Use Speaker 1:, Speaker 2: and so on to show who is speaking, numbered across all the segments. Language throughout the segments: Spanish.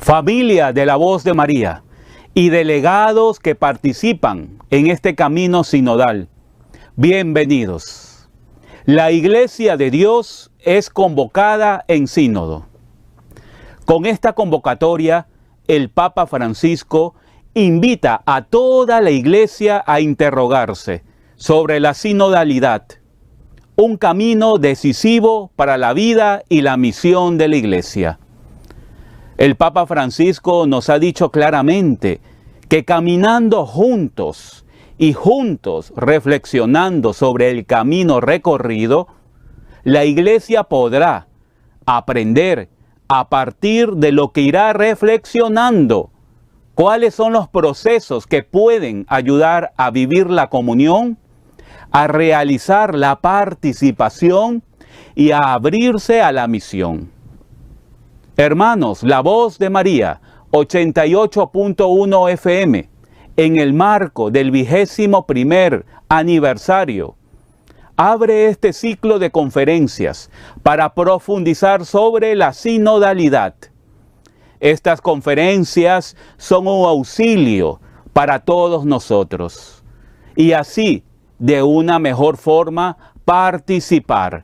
Speaker 1: Familia de la Voz de María y delegados que participan en este camino sinodal, bienvenidos. La Iglesia de Dios es convocada en sínodo. Con esta convocatoria, el Papa Francisco invita a toda la Iglesia a interrogarse sobre la sinodalidad, un camino decisivo para la vida y la misión de la Iglesia. El Papa Francisco nos ha dicho claramente que caminando juntos y juntos reflexionando sobre el camino recorrido, la Iglesia podrá aprender a partir de lo que irá reflexionando cuáles son los procesos que pueden ayudar a vivir la comunión, a realizar la participación y a abrirse a la misión. Hermanos, la Voz de María, 88.1 FM, en el marco del 21º aniversario, abre este ciclo de conferencias para profundizar sobre la sinodalidad. Estas conferencias son un auxilio para todos nosotros y así, de una mejor forma, participar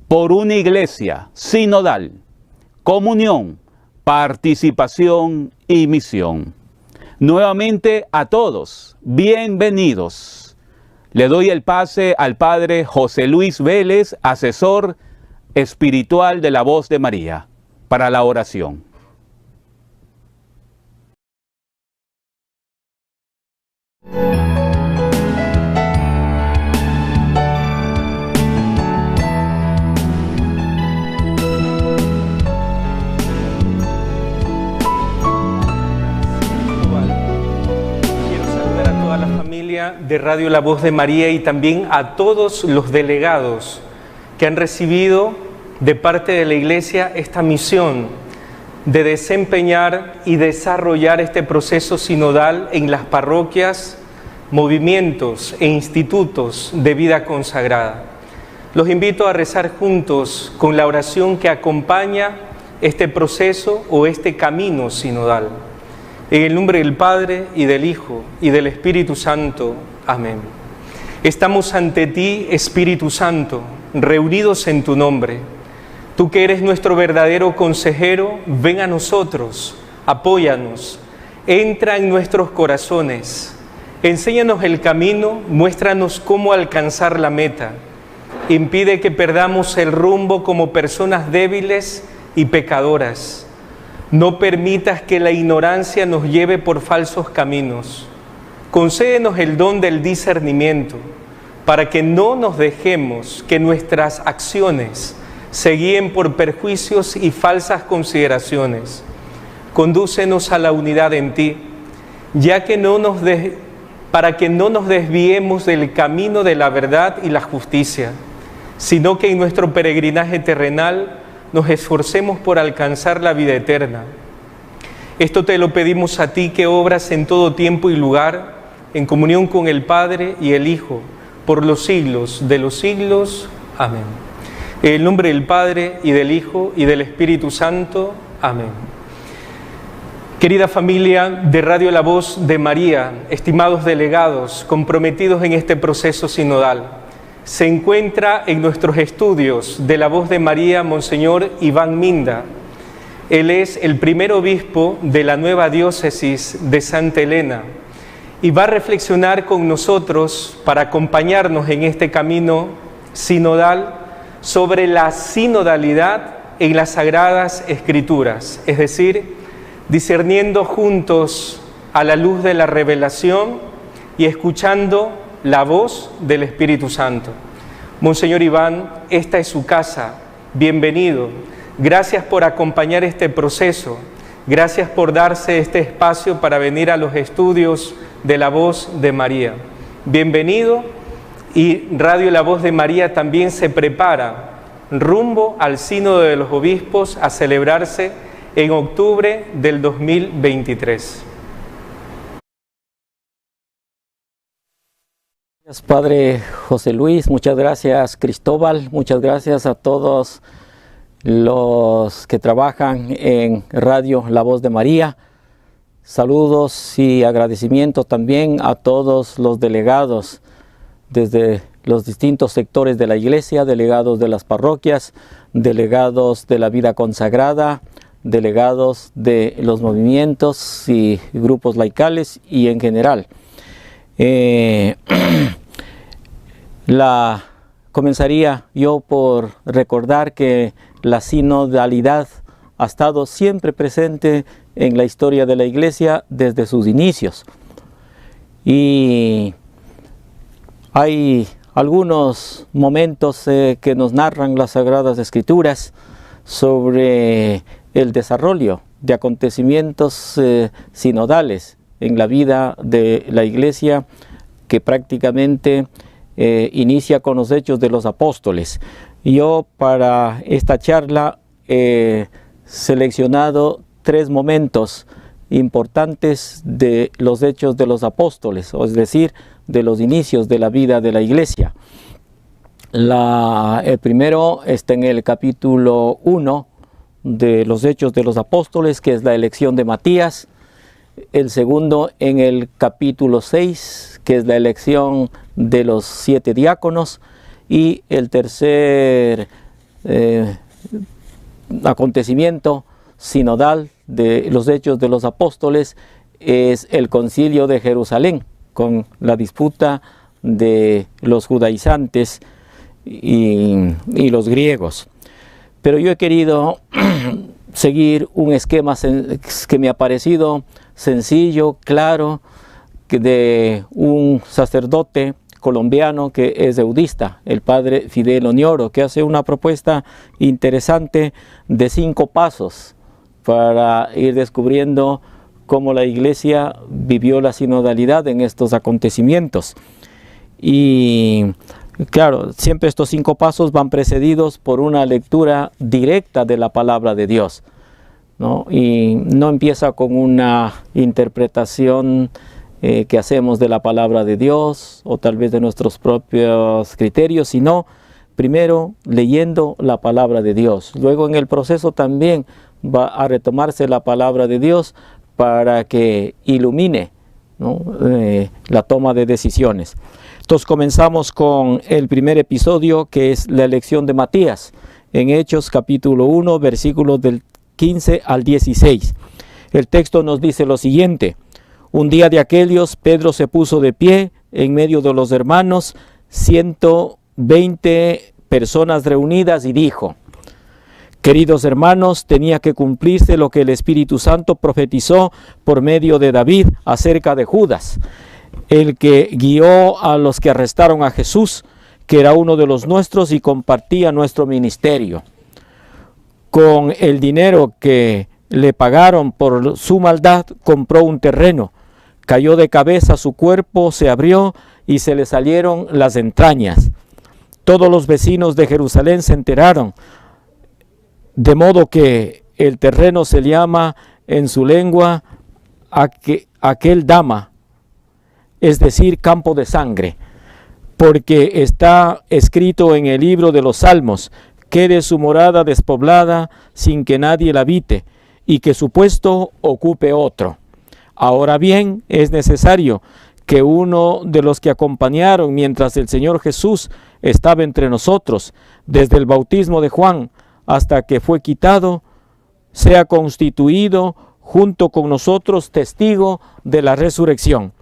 Speaker 1: por una iglesia sinodal, comunión, participación y misión. Nuevamente a todos, bienvenidos. Le doy el pase al Padre José Luis Vélez, asesor espiritual de la Voz de María, para la oración.
Speaker 2: De Radio La Voz de María y también a todos los delegados que han recibido de parte de la Iglesia esta misión de desempeñar y desarrollar este proceso sinodal en las parroquias, movimientos e institutos de vida consagrada. Los invito a rezar juntos con la oración que acompaña este proceso o este camino sinodal. En el nombre del Padre, y del Hijo, y del Espíritu Santo. Amén. Estamos ante ti, Espíritu Santo, reunidos en tu nombre. Tú que eres nuestro verdadero consejero, ven a nosotros, apóyanos, entra en nuestros corazones. Enséñanos el camino, muéstranos cómo alcanzar la meta. Impide que perdamos el rumbo como personas débiles y pecadoras. No permitas que la ignorancia nos lleve por falsos caminos. Concédenos el don del discernimiento, para que no nos dejemos que nuestras acciones se guíen por perjuicios y falsas consideraciones. Condúcenos a la unidad en ti, para que no nos desviemos del camino de la verdad y la justicia, sino que en nuestro peregrinaje terrenal nos esforcemos por alcanzar la vida eterna. Esto te lo pedimos a ti que obras en todo tiempo y lugar, en comunión con el Padre y el Hijo, por los siglos de los siglos. Amén. En el nombre del Padre, y del Hijo, y del Espíritu Santo. Amén. Querida familia de Radio La Voz de María, estimados delegados comprometidos en este proceso sinodal, se encuentra en nuestros estudios de la Voz de María Monseñor Iván Minda. Él es el primer obispo de la nueva diócesis de Santa Elena y va a reflexionar con nosotros para acompañarnos en este camino sinodal sobre la sinodalidad en las Sagradas Escrituras, es decir, discerniendo juntos a la luz de la revelación y escuchando la voz del Espíritu Santo. Monseñor Iván, esta es su casa, bienvenido. Gracias por acompañar este proceso, gracias por darse este espacio para venir a los estudios de la Voz de María. Bienvenido, y Radio La Voz de María también se prepara rumbo al Sínodo de los Obispos a celebrarse en octubre del 2023.
Speaker 3: Gracias, Padre José Luis, muchas gracias, Cristóbal, muchas gracias a todos los que trabajan en Radio La Voz de María. Saludos y agradecimientos también a todos los delegados desde los distintos sectores de la iglesia, delegados de las parroquias, delegados de la vida consagrada, delegados de los movimientos y grupos laicales y en general. Comenzaría yo por recordar que la sinodalidad ha estado siempre presente en la historia de la iglesia desde sus inicios. Y hay algunos momentos que nos narran las Sagradas Escrituras sobre el desarrollo de acontecimientos sinodales en la vida de la iglesia, que prácticamente inicia con los Hechos de los Apóstoles. Yo para esta charla he seleccionado 3 momentos importantes de los Hechos de los Apóstoles, es decir, de los inicios de la vida de la iglesia. El primero está en el capítulo 1 de los Hechos de los Apóstoles, que es la elección de Matías. El segundo en el capítulo 6, que es la elección de los 7 diáconos. Y el tercer acontecimiento sinodal de los Hechos de los Apóstoles es el Concilio de Jerusalén, con la disputa de los judaizantes y los griegos. Pero yo he querido seguir un esquema que me ha parecido sencillo, claro, de un sacerdote colombiano que es eudista, el padre Fidel Oñoro, que hace una propuesta interesante de 5 pasos para ir descubriendo cómo la iglesia vivió la sinodalidad en estos acontecimientos. Y claro, siempre estos 5 pasos van precedidos por una lectura directa de la palabra de Dios, ¿no? Y no empieza con una interpretación que hacemos de la palabra de Dios o tal vez de nuestros propios criterios, sino primero leyendo la palabra de Dios. Luego en el proceso también va a retomarse la palabra de Dios para que ilumine, ¿no?, la toma de decisiones. Entonces comenzamos con el primer episodio, que es la elección de Matías, en Hechos capítulo 1, versículos del 15 al 16. El texto nos dice lo siguiente: un día de aquellos, Pedro se puso de pie en medio de los hermanos, 120 personas reunidas, y dijo: queridos hermanos, tenía que cumplirse lo que el Espíritu Santo profetizó por medio de David acerca de Judas, el que guió a los que arrestaron a Jesús, que era uno de los nuestros y compartía nuestro ministerio. Con el dinero que le pagaron por su maldad, compró un terreno. Cayó de cabeza, su cuerpo se abrió y se le salieron las entrañas. Todos los vecinos de Jerusalén se enteraron, de modo que el terreno se llama en su lengua Akeldama, es decir, campo de sangre, porque está escrito en el libro de los Salmos: quede su morada despoblada sin que nadie la habite, y que su puesto ocupe otro. Ahora bien, es necesario que uno de los que acompañaron mientras el Señor Jesús estaba entre nosotros, desde el bautismo de Juan hasta que fue quitado, sea constituido junto con nosotros testigo de la resurrección.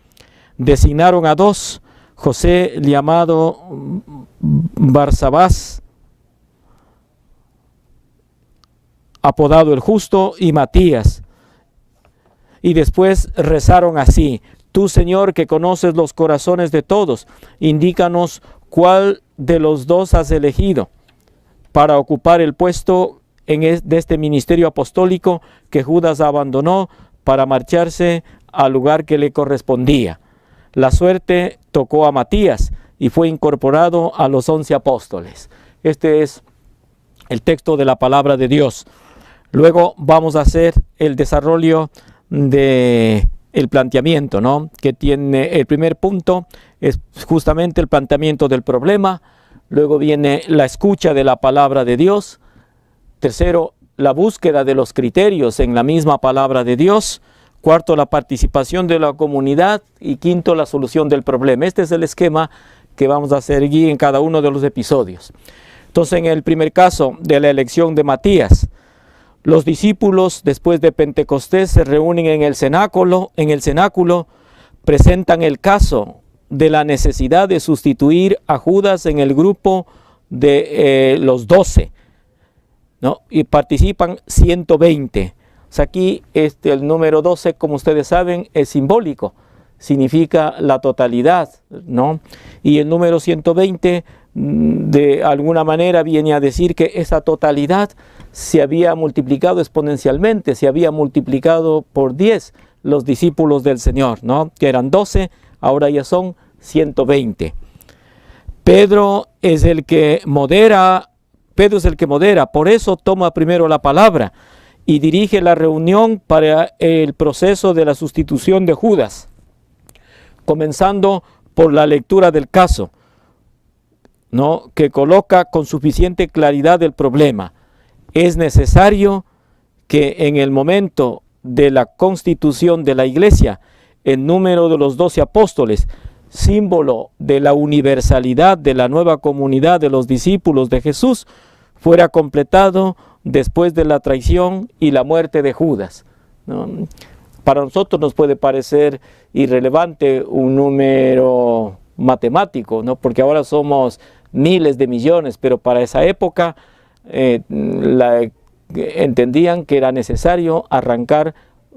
Speaker 3: Designaron a 2, José llamado Barsabás, apodado el Justo, y Matías. Y después rezaron así: tú, Señor, que conoces los corazones de todos, indícanos cuál de los 2 has elegido para ocupar el puesto de este ministerio apostólico que Judas abandonó para marcharse al lugar que le correspondía. La suerte tocó a Matías y fue incorporado a los 11 apóstoles. Este es el texto de la palabra de Dios. Luego vamos a hacer el desarrollo de el planteamiento, ¿no?, que tiene el primer punto, es justamente el planteamiento del problema. Luego viene la escucha de la palabra de Dios, Tercero, la búsqueda de los criterios en la misma palabra de Dios. Cuarto, la participación de la comunidad. Y quinto, la solución del problema. Este es el esquema que vamos a seguir en cada uno de los episodios. Entonces, en el primer caso de la elección de Matías, los discípulos después de Pentecostés se reúnen en el cenáculo, presentan el caso de la necesidad de sustituir a Judas en el grupo de los 12, ¿no? Y participan 120. O sea, aquí el número 12, como ustedes saben, es simbólico, significa la totalidad, ¿no? Y el número 120 de alguna manera viene a decir que esa totalidad se había multiplicado exponencialmente, se había multiplicado por 10 los discípulos del Señor, ¿no? Que eran 12, ahora ya son 120. Pedro es el que modera, por eso toma primero la palabra y dirige la reunión para el proceso de la sustitución de Judas, comenzando por la lectura del caso, ¿no? Que coloca con suficiente claridad el problema. Es necesario que en el momento de la constitución de la iglesia, el número de los 12 apóstoles, símbolo de la universalidad de la nueva comunidad de los discípulos de Jesús, fuera completado después de la traición y la muerte de Judas, ¿no? Para nosotros nos puede parecer irrelevante un número matemático, ¿no? Porque ahora somos miles de millones, pero para esa época entendían que era necesario arrancar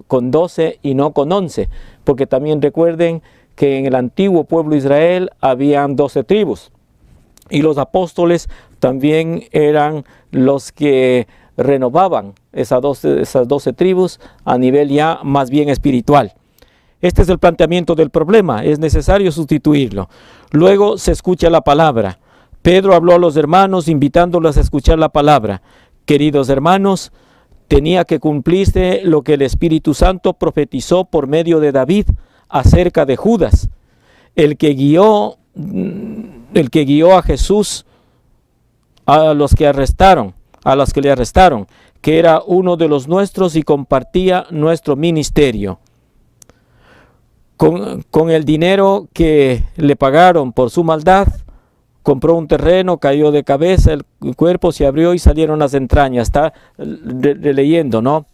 Speaker 3: con 12 y no con 11, porque también recuerden que en el antiguo pueblo de Israel habían 12 tribus, y los apóstoles también eran los que renovaban esas 12 tribus a nivel ya más bien espiritual. Este es el planteamiento del problema, es necesario sustituirlo. Luego se escucha la palabra. Pedro habló a los hermanos invitándolos a escuchar la palabra. Queridos hermanos, tenía que cumplirse lo que el Espíritu Santo profetizó por medio de David acerca de Judas, el que guió a Jesús a los que le arrestaron, que era uno de los nuestros y compartía nuestro ministerio. Con el dinero que le pagaron por su maldad, compró un terreno, cayó de cabeza, el cuerpo se abrió y salieron las entrañas. Está leyendo, ¿no?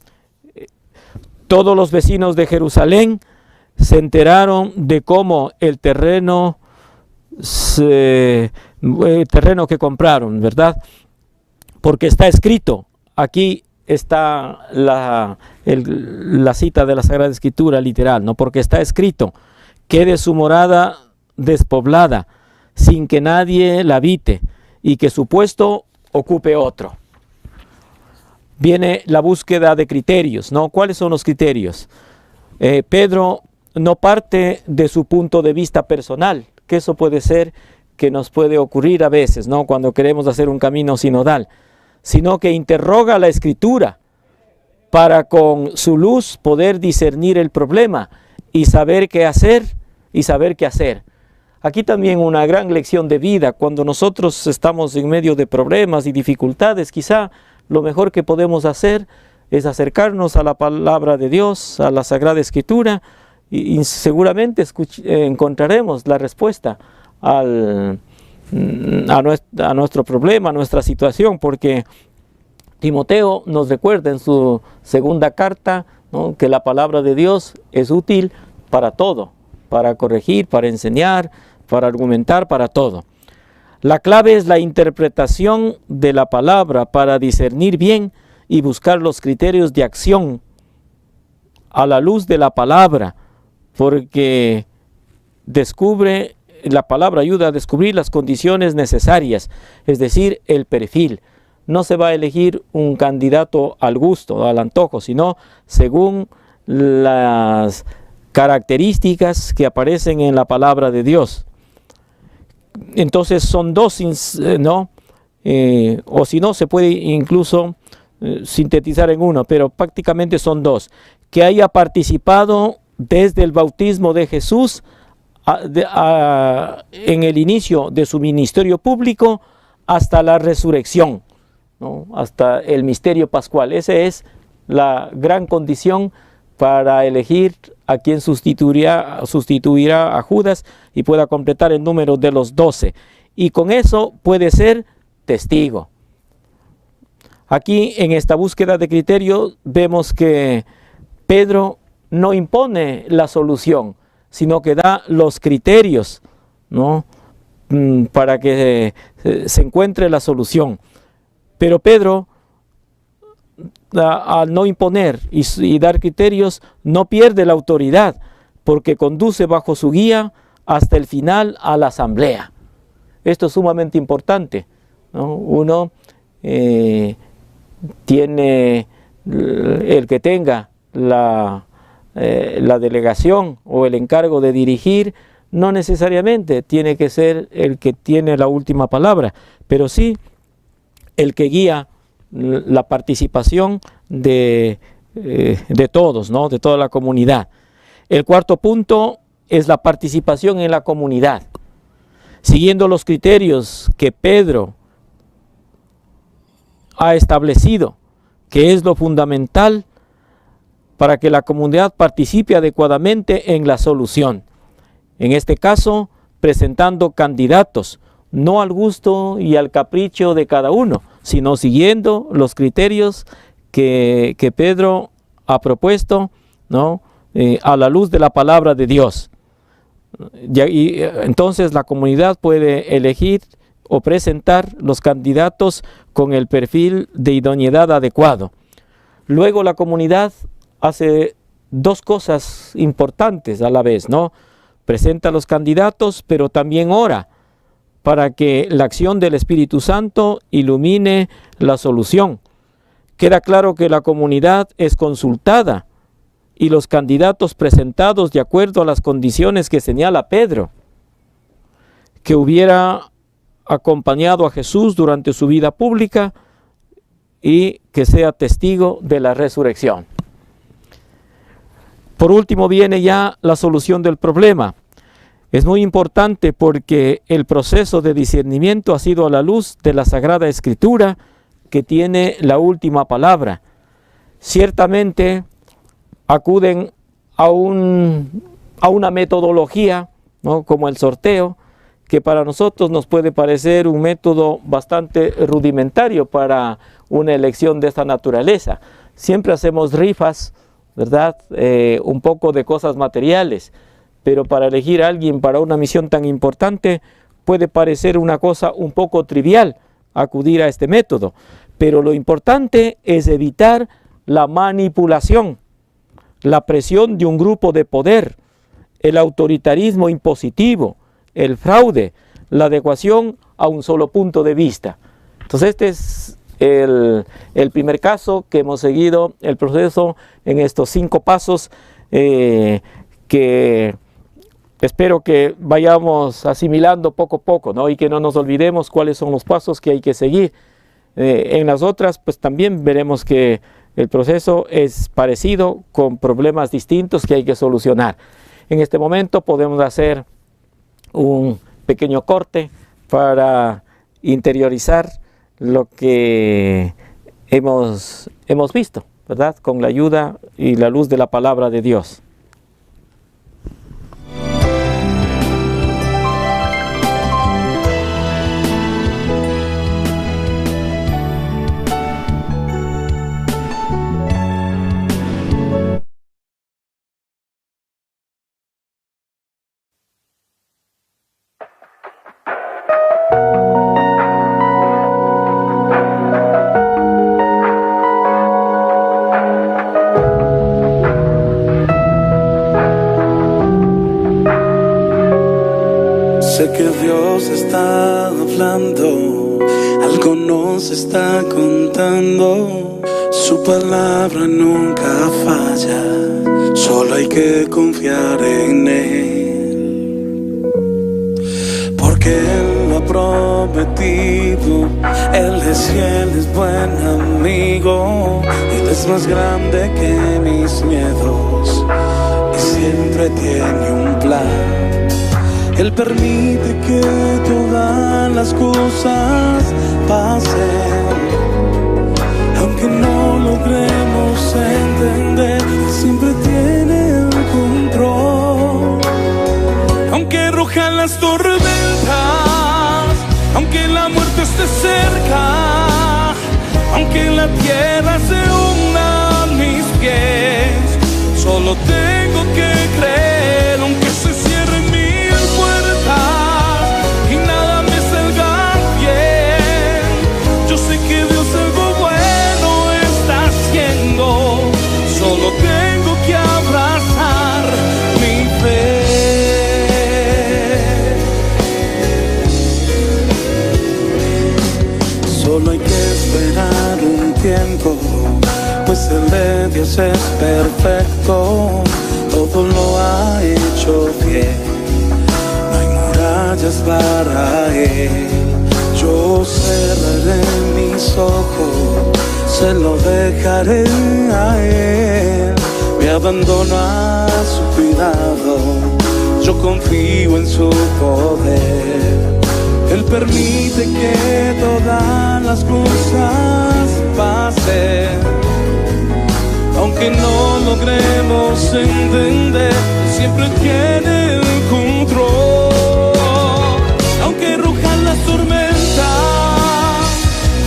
Speaker 3: Todos los vecinos de Jerusalén se enteraron de cómo el terreno que compraron, ¿verdad? Porque está escrito, aquí está la cita de la Sagrada Escritura literal, ¿no? Porque está escrito, quede su morada despoblada, sin que nadie la habite, y que su puesto ocupe otro. Viene la búsqueda de criterios, ¿no? ¿Cuáles son los criterios? Pedro no parte de su punto de vista personal, que eso puede ser que nos puede ocurrir a veces, ¿no? Cuando queremos hacer un camino sinodal, sino que interroga la Escritura para con su luz poder discernir el problema y saber qué hacer Aquí también una gran lección de vida. Cuando nosotros estamos en medio de problemas y dificultades, quizá lo mejor que podemos hacer es acercarnos a la palabra de Dios, a la Sagrada Escritura, y seguramente encontraremos la respuesta a nuestro problema, a nuestra situación, porque Timoteo nos recuerda en su segunda carta, ¿no?, que la palabra de Dios es útil para todo, para corregir, para enseñar, para argumentar, para todo. La clave es la interpretación de la palabra para discernir bien y buscar los criterios de acción a la luz de la palabra, porque la palabra ayuda a descubrir las condiciones necesarias, es decir, el perfil. No se va a elegir un candidato al gusto, al antojo, sino según las características que aparecen en la palabra de Dios. Entonces son dos, ¿no? O si no, se puede incluso sintetizar en uno, pero prácticamente son dos. Que haya participado desde el bautismo de Jesús en el inicio de su ministerio público hasta la resurrección. ¿no? Hasta el misterio pascual. Esa es la gran condición para elegir a quien sustituirá a Judas y pueda completar el número de los 12. Y con eso puede ser testigo. Aquí en esta búsqueda de criterios vemos que Pedro no impone la solución, sino que da los criterios, ¿no? Para que se encuentre la solución. Pero Pedro, al no imponer y dar criterios, no pierde la autoridad, porque conduce bajo su guía hasta el final a la asamblea. Esto es sumamente importante, ¿no? Uno tiene, el que tenga la delegación o el encargo de dirigir, no necesariamente tiene que ser el que tiene la última palabra, pero sí el que guía la participación de todos, ¿no? De toda la comunidad. El cuarto punto es la participación en la comunidad. Siguiendo los criterios que Pedro ha establecido, que es lo fundamental para que la comunidad participe adecuadamente en la solución. En este caso, presentando candidatos, no al gusto y al capricho de cada uno, sino siguiendo los criterios que Pedro ha propuesto, ¿no? A la luz de la palabra de Dios. Y entonces la comunidad puede elegir o presentar los candidatos con el perfil de idoneidad adecuado. Luego la comunidad hace dos cosas importantes a la vez, ¿no? Presenta los candidatos, pero también ora para que la acción del Espíritu Santo ilumine la solución. Queda claro que la comunidad es consultada y los candidatos presentados de acuerdo a las condiciones que señala Pedro, que hubiera acompañado a Jesús durante su vida pública y que sea testigo de la resurrección. Por último viene ya la solución del problema. Es muy importante porque el proceso de discernimiento ha sido a la luz de la Sagrada Escritura, que tiene la última palabra. Ciertamente acuden a una metodología, ¿no? Como el sorteo, que para nosotros nos puede parecer un método bastante rudimentario para una elección de esta naturaleza. Siempre hacemos rifas, ¿verdad? Un poco de cosas materiales, pero para elegir a alguien para una misión tan importante puede parecer una cosa un poco trivial acudir a este método, pero lo importante es evitar la manipulación, la presión de un grupo de poder, el autoritarismo impositivo, el fraude, la adecuación a un solo punto de vista. Entonces este es el primer caso que hemos seguido el proceso en estos 5 pasos que espero que vayamos asimilando poco a poco, ¿no? Y que no nos olvidemos cuáles son los pasos que hay que seguir. En las otras, pues también veremos que el proceso es parecido, con problemas distintos que hay que solucionar. En este momento podemos hacer un pequeño corte para interiorizar lo que hemos visto, ¿verdad? Con la ayuda y la luz de la palabra de Dios.
Speaker 4: Sé que Dios está hablando, algo nos está contando. Su palabra nunca falla, solo hay que confiar en Él. Porque Él lo ha prometido, Él es fiel, es buen amigo. Él es más grande que mis miedos y siempre tiene un plan. Él permite que todas las cosas pasen, aunque no logremos entender, siempre tiene el control. Aunque rujan las tormentas, aunque la muerte esté cerca, aunque la tierra se hunda a mis pies, solo tengo que creer, aunque se cierren mil puertas y nada me salga bien. Yo sé que Dios algo bueno está haciendo, solo tengo que abrazar mi fe. Solo hay que esperar un tiempo, pues el de Dios es perfecto, todo lo ha hecho bien, no hay murallas para Él. Yo cerraré mis ojos, se lo dejaré a Él, me abandono a su cuidado, yo confío en su poder. Él permite que todas las cosas pasen, aunque no logremos entender, siempre tiene el control. Aunque rujan las tormentas,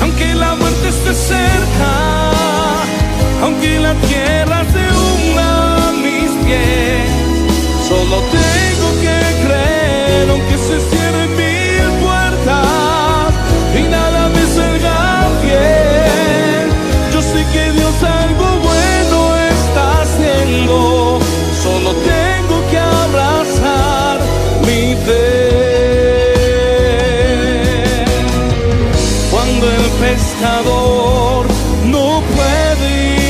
Speaker 4: aunque la muerte esté cerca, aunque la tierra se hunda a mis pies, solo tengo que creer, aunque se cierren mil puertas y nada me salga bien. Yo sé que Dios algo bueno está haciendo, solo tengo que abrazar mi fe. Cuando el pescador no puede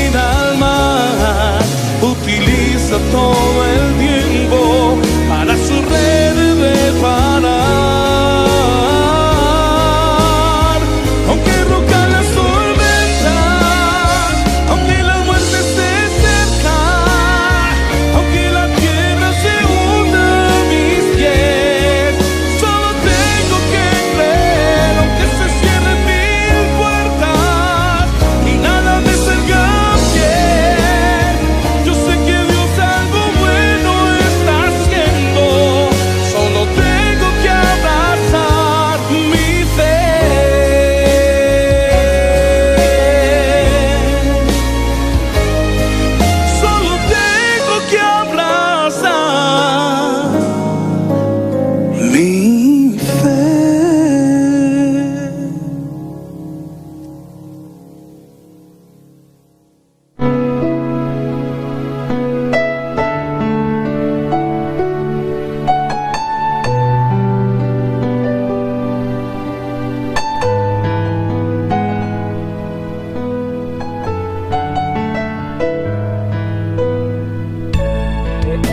Speaker 4: ir al mar, utiliza todo el tiempo para su red de parar. Aunque rujan las tormentas, aunque la muerte esté cerca, aunque la tierra se hunda a mis pies, solo tengo que creer, aunque se cierren mil puertas y nada me salga bien. Yo sé que Dios algo bueno está haciendo, solo tengo que abrazar mi fe. Solo tengo que abrazar mi fe.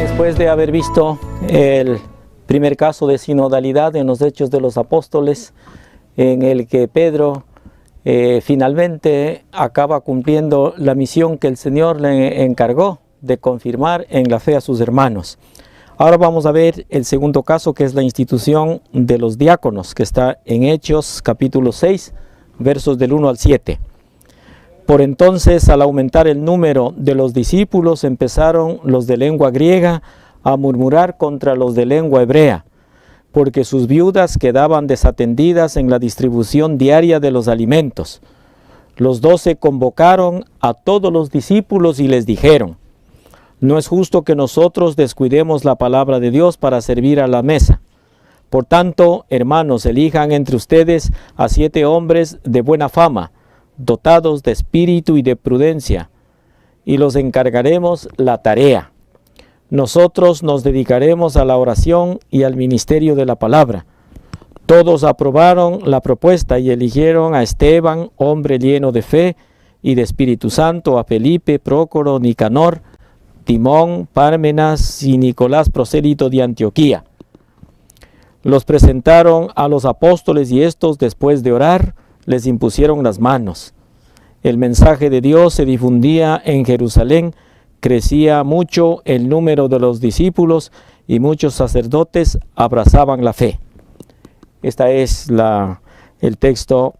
Speaker 3: Después de haber visto el primer caso de sinodalidad en los Hechos de los Apóstoles, en el que Pedro finalmente acaba cumpliendo la misión que el Señor le encargó de confirmar en la fe a sus hermanos. Ahora vamos a ver el segundo caso, que es la institución de los diáconos, que está en Hechos capítulo 6, versos del 1 al 7. Por entonces, al aumentar el número de los discípulos, empezaron los de lengua griega a murmurar contra los de lengua hebrea, porque sus viudas quedaban desatendidas en la distribución diaria de los alimentos. Los 12 convocaron a todos los discípulos y les dijeron: no es justo que nosotros descuidemos la palabra de Dios para servir a la mesa. Por tanto, hermanos, elijan entre ustedes a 7 hombres de buena fama, dotados de espíritu y de prudencia, y los encargaremos la tarea. Nosotros nos dedicaremos a la oración y al ministerio de la palabra. Todos aprobaron la propuesta y eligieron a Esteban, hombre lleno de fe y de Espíritu Santo, a Felipe, Prócoro, Nicanor, Timón, Pármenas y Nicolás, prosélito de Antioquía. Los presentaron a los apóstoles y estos, después de orar, les impusieron las manos. El mensaje de Dios se difundía en Jerusalén, crecía mucho el número de los discípulos y muchos sacerdotes abrazaban la fe. Este es el texto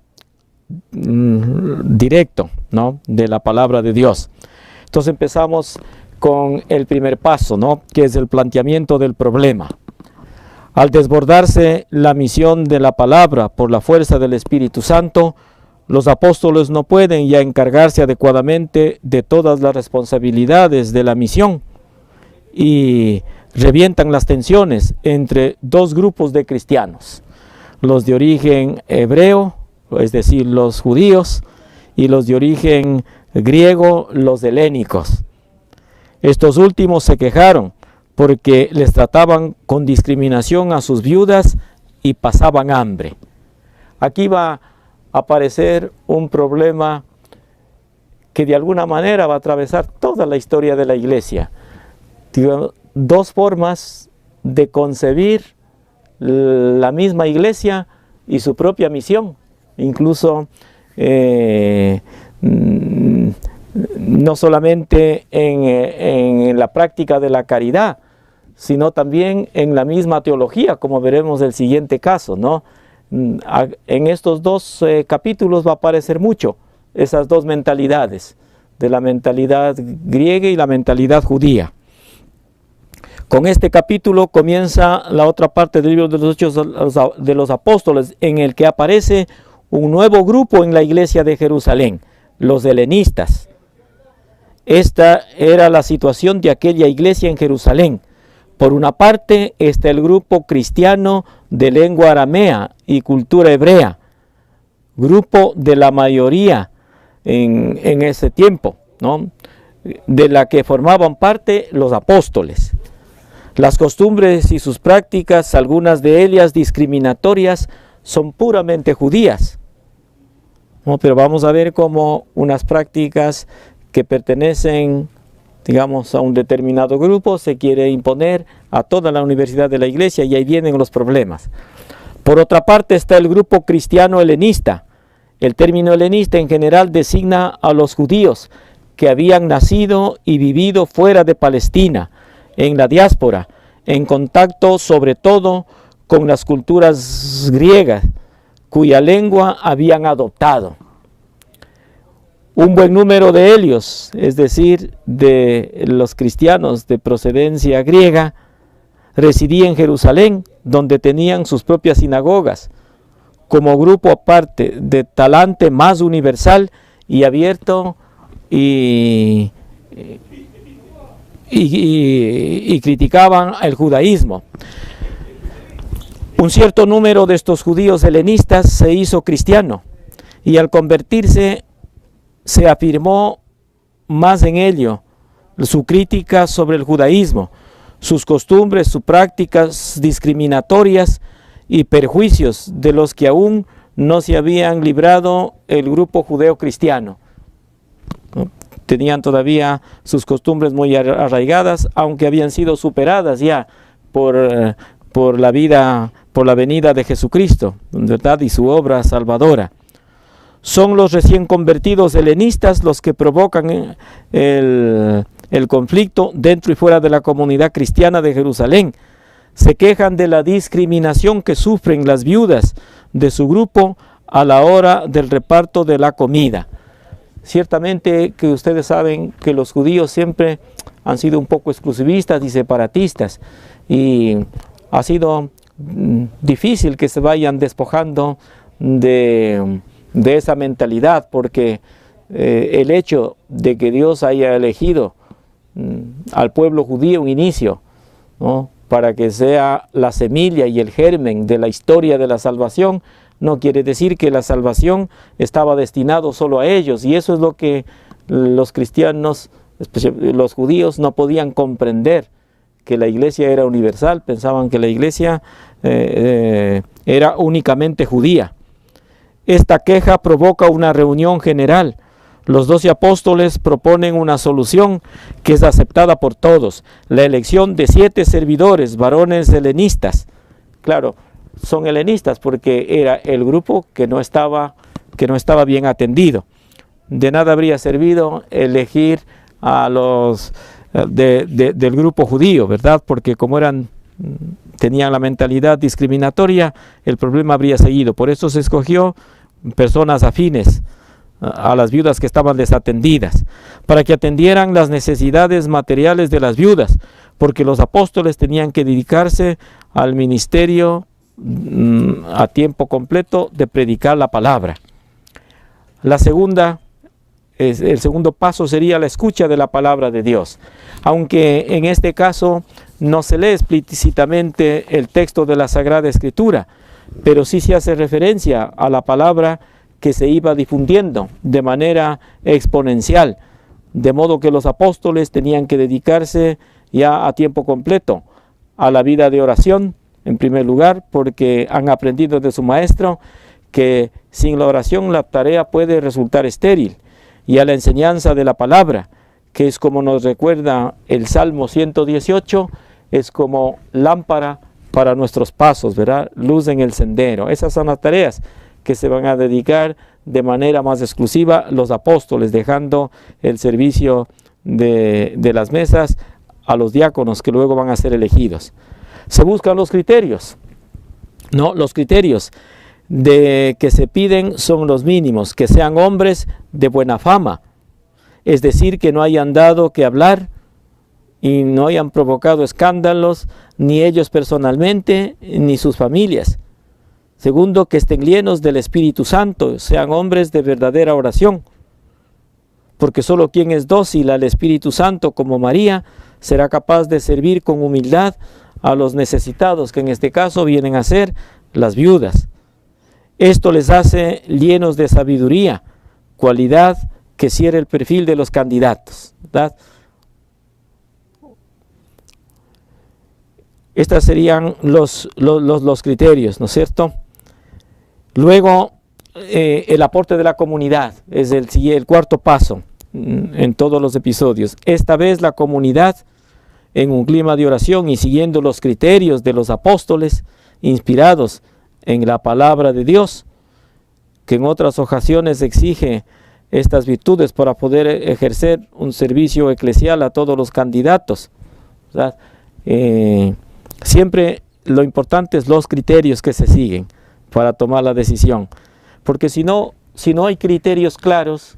Speaker 3: directo, ¿no?, de la palabra de Dios. Entonces empezamos con el primer paso, ¿no?, que es el planteamiento del problema. Al desbordarse la misión de la palabra por la fuerza del Espíritu Santo, los apóstoles no pueden ya encargarse adecuadamente de todas las responsabilidades de la misión y revientan las tensiones entre dos grupos de cristianos, los de origen hebreo, es decir, los judíos, y los de origen griego, los helénicos. Estos últimos se quejaron porque les trataban con discriminación a sus viudas y pasaban hambre. Aquí va a aparecer un problema que de alguna manera va a atravesar toda la historia de la iglesia. Dos formas de concebir la misma iglesia y su propia misión. Incluso no solamente en la práctica de la caridad, sino también en la misma teología, como veremos en el siguiente caso, ¿no? En estos dos capítulos va a aparecer mucho esas dos mentalidades, de la mentalidad griega y la mentalidad judía. Con este capítulo comienza la otra parte del libro de los Hechos de los Apóstoles, en el que aparece un nuevo grupo en la iglesia de Jerusalén, los helenistas. Esta era la situación de aquella iglesia en Jerusalén. Por una parte está el grupo cristiano de lengua aramea y cultura hebrea, grupo de la mayoría en ese tiempo, ¿no?, de la que formaban parte los apóstoles. Las costumbres y sus prácticas, algunas de ellas discriminatorias, son puramente judías, ¿no? Pero vamos a ver cómo unas prácticas que pertenecen, digamos, a un determinado grupo se quiere imponer a toda la universidad de la iglesia, y ahí vienen los problemas. Por otra parte está el grupo cristiano helenista. El término helenista en general designa a los judíos que habían nacido y vivido fuera de Palestina, en la diáspora, en contacto sobre todo con las culturas griegas, cuya lengua habían adoptado. Un buen número de ellos, es decir, de los cristianos de procedencia griega, residía en Jerusalén, donde tenían sus propias sinagogas, como grupo aparte, de talante más universal y abierto, y criticaban el judaísmo. Un cierto número de estos judíos helenistas se hizo cristiano, y al convertirse se afirmó más en ello su crítica sobre el judaísmo, sus costumbres, sus prácticas discriminatorias y perjuicios de los que aún no se habían librado el grupo judeo-cristiano. Tenían todavía sus costumbres muy arraigadas, aunque habían sido superadas ya por la venida de Jesucristo, ¿verdad?, y su obra salvadora. Son los recién convertidos helenistas los que provocan el conflicto dentro y fuera de la comunidad cristiana de Jerusalén. Se quejan de la discriminación que sufren las viudas de su grupo a la hora del reparto de la comida. Ciertamente que ustedes saben que los judíos siempre han sido un poco exclusivistas y separatistas, y ha sido difícil que se vayan despojando de esa mentalidad, porque el hecho de que Dios haya elegido al pueblo judío un inicio, ¿no?, para que sea la semilla y el germen de la historia de la salvación, no quiere decir que la salvación estaba destinado solo a ellos, y eso es lo que los cristianos, los judíos, no podían comprender, que la iglesia era universal. Pensaban que la iglesia era únicamente judía. Esta queja provoca una reunión general. Los 12 apóstoles proponen una solución que es aceptada por todos: la elección de 7 servidores, varones helenistas. Claro, son helenistas porque era el grupo que no estaba bien atendido. De nada habría servido elegir a los del grupo judío, ¿verdad? Porque como eran tenían la mentalidad discriminatoria, el problema habría seguido. Por eso se escogió personas afines a las viudas que estaban desatendidas, para que atendieran las necesidades materiales de las viudas, porque los apóstoles tenían que dedicarse al ministerio a tiempo completo de predicar la palabra. El segundo paso sería la escucha de la palabra de Dios, aunque en este caso no se lee explícitamente el texto de la Sagrada Escritura, pero sí se hace referencia a la palabra que se iba difundiendo de manera exponencial, de modo que los apóstoles tenían que dedicarse ya a tiempo completo a la vida de oración, en primer lugar, porque han aprendido de su maestro que sin la oración la tarea puede resultar estéril, y a la enseñanza de la palabra, que es como nos recuerda el Salmo 118, es como lámpara para nuestros pasos, ¿verdad? Luz en el sendero. Esas son las tareas que se van a dedicar de manera más exclusiva los apóstoles, dejando el servicio de las mesas a los diáconos que luego van a ser elegidos. Se buscan los criterios, ¿no? Los criterios que se piden son los mínimos: que sean hombres de buena fama, es decir, que no hayan dado que hablar y no hayan provocado escándalos, ni ellos personalmente, ni sus familias. Segundo, que estén llenos del Espíritu Santo, sean hombres de verdadera oración, porque solo quien es dócil al Espíritu Santo, como María, será capaz de servir con humildad a los necesitados, que en este caso vienen a ser las viudas. Esto les hace llenos de sabiduría, cualidad que cierra el perfil de los candidatos, ¿verdad? Estos serían los criterios, ¿no es cierto? Luego, el aporte de la comunidad es el cuarto paso en todos los episodios. Esta vez la comunidad, en un clima de oración y siguiendo los criterios de los apóstoles, inspirados en la palabra de Dios, que en otras ocasiones exige estas virtudes para poder ejercer un servicio eclesial a todos los candidatos, ¿verdad? Siempre lo importante es los criterios que se siguen para tomar la decisión, porque si no hay criterios claros,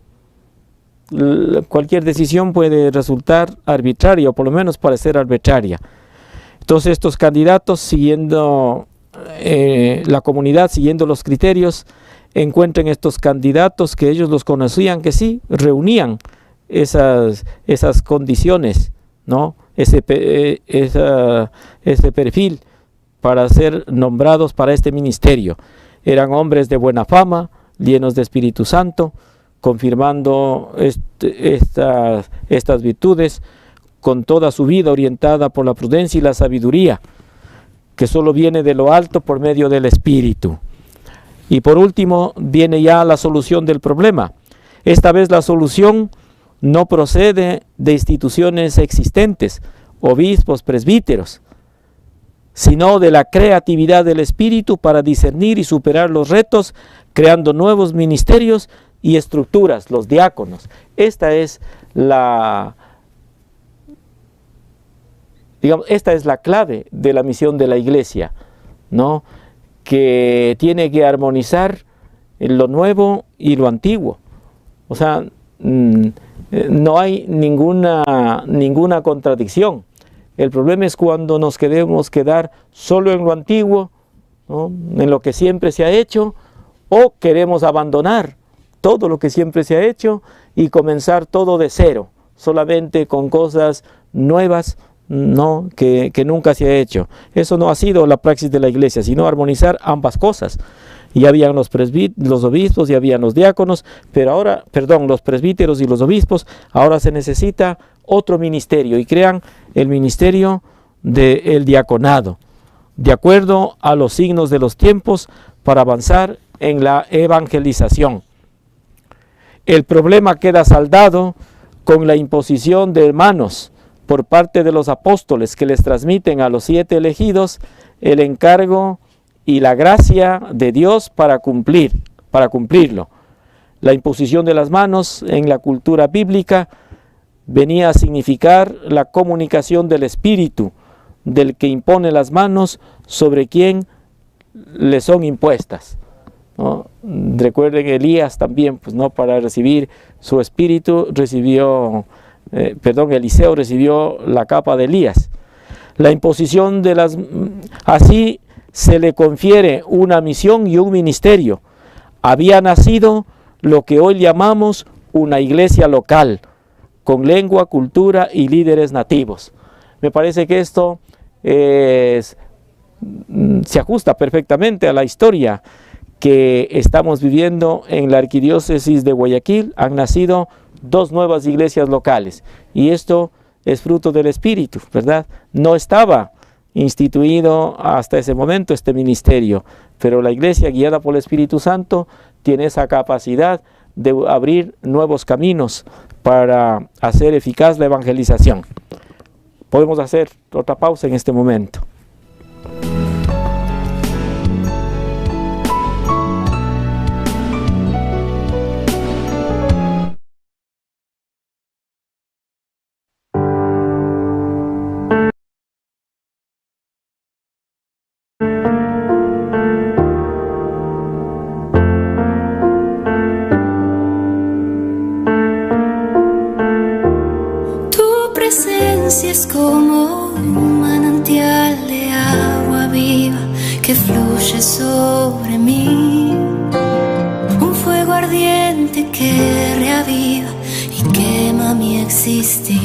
Speaker 3: cualquier decisión puede resultar arbitraria, o por lo menos parecer arbitraria. Entonces estos candidatos, siguiendo la comunidad, siguiendo los criterios, encuentran estos candidatos que ellos los conocían, que sí reunían esas condiciones, ¿no? Ese perfil para ser nombrados para este ministerio. Eran hombres de buena fama, llenos de Espíritu Santo, confirmando estas virtudes, con toda su vida orientada por la prudencia y la sabiduría, que solo viene de lo alto por medio del Espíritu. Y por último, viene ya la solución del problema. Esta vez la solución no procede de instituciones existentes, obispos, presbíteros, sino de la creatividad del Espíritu para discernir y superar los retos, creando nuevos ministerios y estructuras, los diáconos. Esta es la clave de la misión de la Iglesia, ¿no? Que tiene que armonizar lo nuevo y lo antiguo. O sea, no hay ninguna contradicción. El problema es cuando nos queremos quedar solo en lo antiguo, ¿no? En lo que siempre se ha hecho, o queremos abandonar todo lo que siempre se ha hecho y comenzar todo de cero, solamente con cosas nuevas, ¿no? que nunca se ha hecho. Eso no ha sido la praxis de la Iglesia, sino armonizar ambas cosas. Y habían los obispos y habían los diáconos, pero ahora, los presbíteros y los obispos, ahora se necesita otro ministerio, y crean el ministerio del diaconado, de acuerdo a los signos de los tiempos, para avanzar en la evangelización. El problema queda saldado con la imposición de hermanos por parte de los apóstoles, que les transmiten a los 7 elegidos el encargo y la gracia de Dios para cumplirlo. La imposición de las manos en la cultura bíblica venía a significar la comunicación del Espíritu del que impone las manos sobre quien le son impuestas, ¿no? Recuerden, Elías también, pues, ¿no? Para recibir su espíritu Eliseo recibió la capa de Elías. La imposición de así se le confiere una misión y un ministerio. Había nacido lo que hoy llamamos una iglesia local, con lengua, cultura y líderes nativos. Me parece que esto se ajusta perfectamente a la historia que estamos viviendo en la arquidiócesis de Guayaquil. Han nacido 2 nuevas iglesias locales, y esto es fruto del Espíritu, ¿verdad? No estaba instituido hasta ese momento este ministerio, pero la iglesia, guiada por el Espíritu Santo, tiene esa capacidad de abrir nuevos caminos para hacer eficaz la evangelización. Podemos hacer otra pausa en este momento.
Speaker 5: Es como un manantial de agua viva que fluye sobre mí, un fuego ardiente que reaviva y quema mi existir.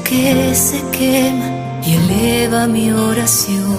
Speaker 5: Que se quema y eleva mi oración.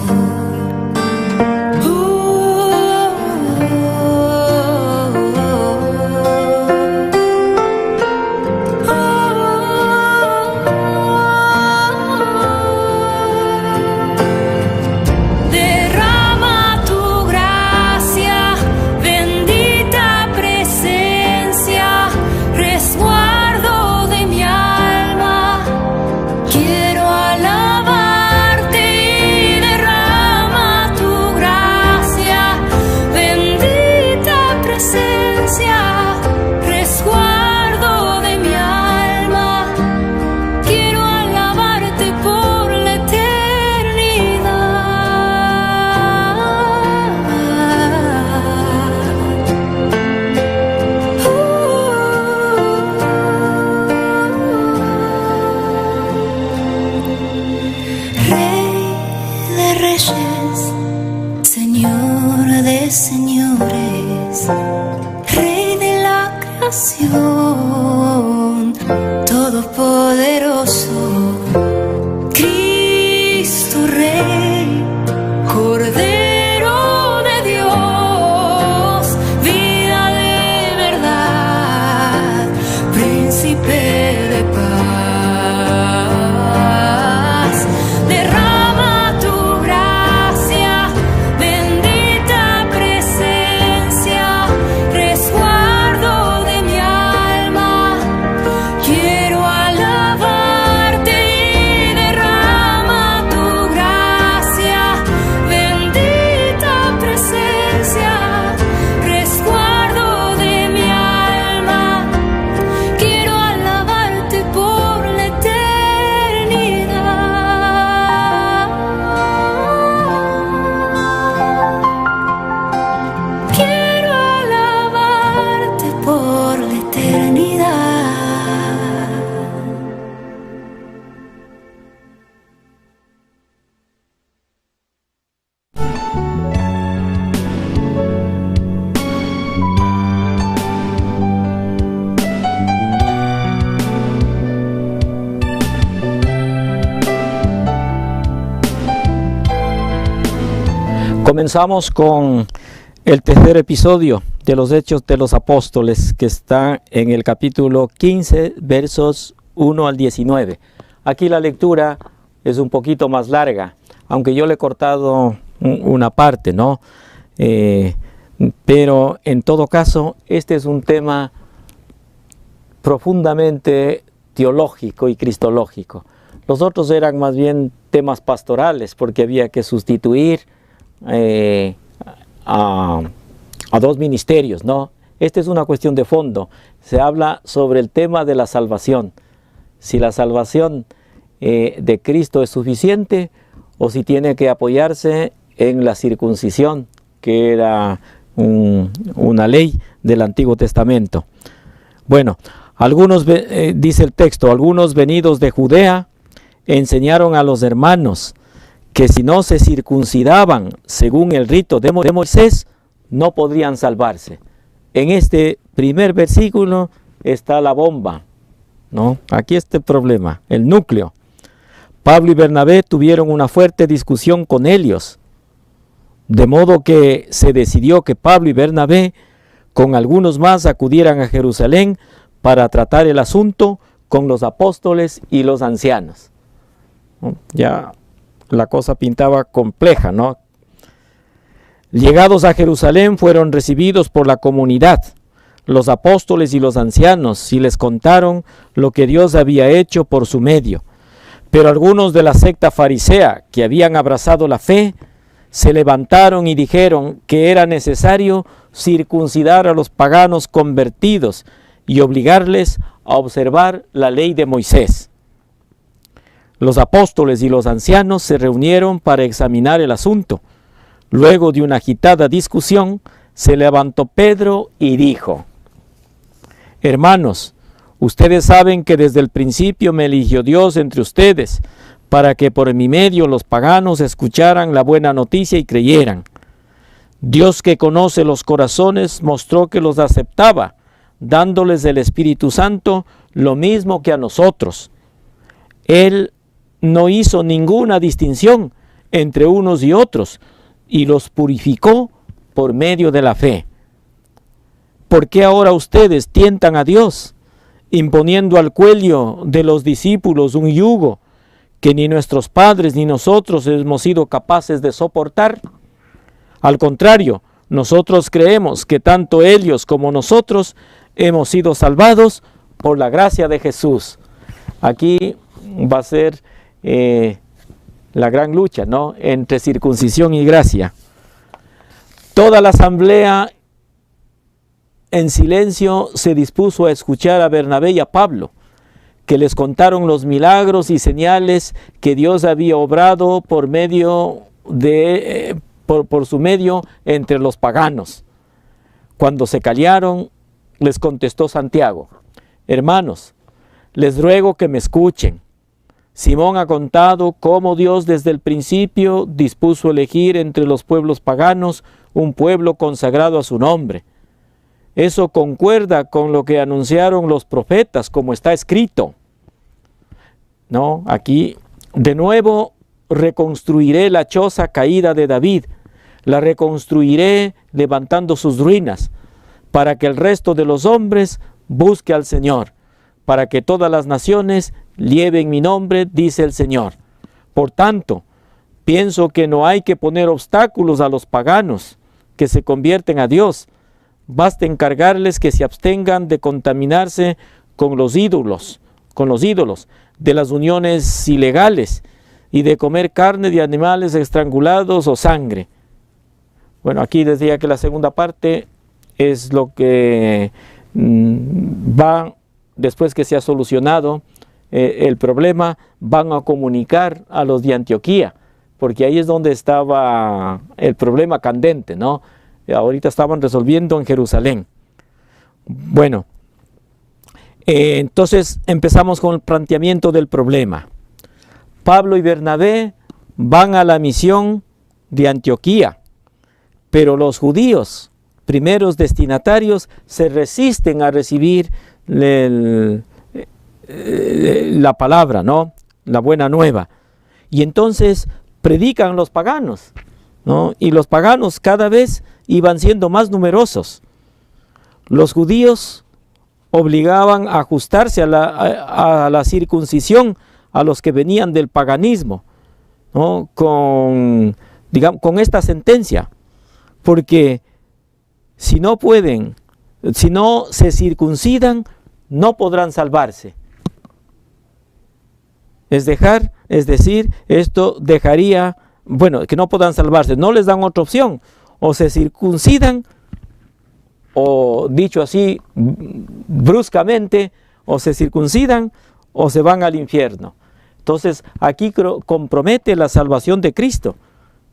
Speaker 5: Señores, Rey de la creación, todopoderoso, Cristo Rey, Cordero de Dios, vida de verdad, Príncipe de paz, derrama tu gracia, resguardo de mi alma.
Speaker 3: Comenzamos con el tercer episodio de los Hechos de los Apóstoles, que está en el capítulo 15, versos 1 al 19. Aquí la lectura es un poquito más larga, aunque yo le he cortado una parte, ¿no? Pero en todo caso, este es un tema profundamente teológico y cristológico. Los otros eran más bien temas pastorales, porque había que sustituir a dos ministerios, ¿no? Esta es una cuestión de fondo. Se habla sobre el tema de la salvación. Si la salvación de Cristo es suficiente o si tiene que apoyarse en la circuncisión, que era una ley del Antiguo Testamento. Bueno, dice el texto, algunos venidos de Judea enseñaron a los hermanos que si no se circuncidaban según el rito de Moisés, no podrían salvarse. En este primer versículo está la bomba, ¿no? Aquí está el problema, el núcleo. Pablo y Bernabé tuvieron una fuerte discusión con ellos, de modo que se decidió que Pablo y Bernabé, con algunos más, acudieran a Jerusalén para tratar el asunto con los apóstoles y los ancianos. Ya la cosa pintaba compleja, ¿no? Llegados a Jerusalén, fueron recibidos por la comunidad, los apóstoles y los ancianos, y les contaron lo que Dios había hecho por su medio. Pero algunos de la secta farisea, que habían abrazado la fe, se levantaron y dijeron que era necesario circuncidar a los paganos convertidos y obligarles a observar la ley de Moisés. Los apóstoles y los ancianos se reunieron para examinar el asunto. Luego de una agitada discusión, se levantó Pedro y dijo: Hermanos, ustedes saben que desde el principio me eligió Dios entre ustedes, para que por mi medio los paganos escucharan la buena noticia y creyeran. Dios, que conoce los corazones, mostró que los aceptaba, dándoles el Espíritu Santo lo mismo que a nosotros. Él no hizo ninguna distinción entre unos y otros, y los purificó por medio de la fe. ¿Por qué ahora ustedes tientan a Dios, imponiendo al cuello de los discípulos un yugo que ni nuestros padres ni nosotros hemos sido capaces de soportar? Al contrario, nosotros creemos que tanto ellos como nosotros hemos sido salvados por la gracia de Jesús. Aquí va a ser la gran lucha, ¿no?, entre circuncisión y gracia. Toda la asamblea en silencio se dispuso a escuchar a Bernabé y a Pablo, que les contaron los milagros y señales que Dios había obrado por su medio entre los paganos. Cuando se callaron, les contestó Santiago: Hermanos, les ruego que me escuchen. Simón ha contado cómo Dios desde el principio dispuso elegir entre los pueblos paganos un pueblo consagrado a su nombre. Eso concuerda con lo que anunciaron los profetas, como está escrito. No, aquí de nuevo reconstruiré la choza caída de David, la reconstruiré levantando sus ruinas, para que el resto de los hombres busque al Señor, para que todas las naciones lleven mi nombre, dice el Señor. Por tanto, pienso que no hay que poner obstáculos a los paganos que se convierten a Dios. Basta encargarles que se abstengan de contaminarse con los ídolos, de las uniones ilegales y de comer carne de animales estrangulados o sangre. Bueno, aquí decía que la segunda parte es lo que va, después que se ha solucionado el problema, van a comunicar a los de Antioquía, porque ahí es donde estaba el problema candente, ¿no? Ahorita estaban resolviendo en Jerusalén. Bueno, entonces empezamos con el planteamiento del problema. Pablo y Bernabé van a la misión de Antioquía, pero los judíos, primeros destinatarios, se resisten a recibir la palabra, ¿no?, la buena nueva. Y entonces predican los paganos. ¿no? Y los paganos cada vez iban siendo más numerosos. Los judíos obligaban a ajustarse a la circuncisión a los que venían del paganismo, ¿no? con esta sentencia, porque si no se circuncidan, no podrán salvarse. Es decir, esto dejaría, que no podrán salvarse, no les dan otra opción, o se circuncidan, o dicho así bruscamente, o se circuncidan o se van al infierno. Entonces aquí compromete la salvación de Cristo,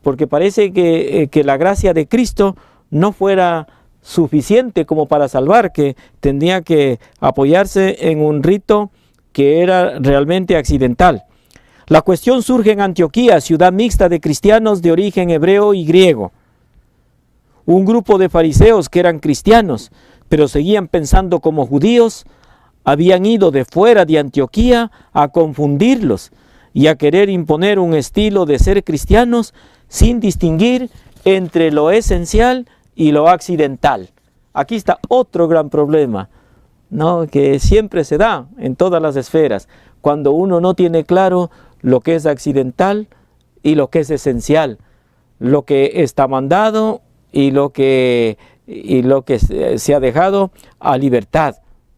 Speaker 3: porque parece que la gracia de Cristo no fuera suficiente como para salvar, que tendría que apoyarse en un rito que era realmente accidental. La cuestión surge en Antioquía, ciudad mixta de cristianos de origen hebreo y griego. Un grupo de fariseos que eran cristianos, pero seguían pensando como judíos, habían ido de fuera de Antioquía a confundirlos y a querer imponer un estilo de ser cristianos sin distinguir entre lo esencial y lo accidental. Aquí está otro gran problema, ¿no? Que siempre se da en todas las esferas, cuando uno no tiene claro lo que es accidental y lo que es esencial, lo que está mandado y lo que se ha dejado a libertad.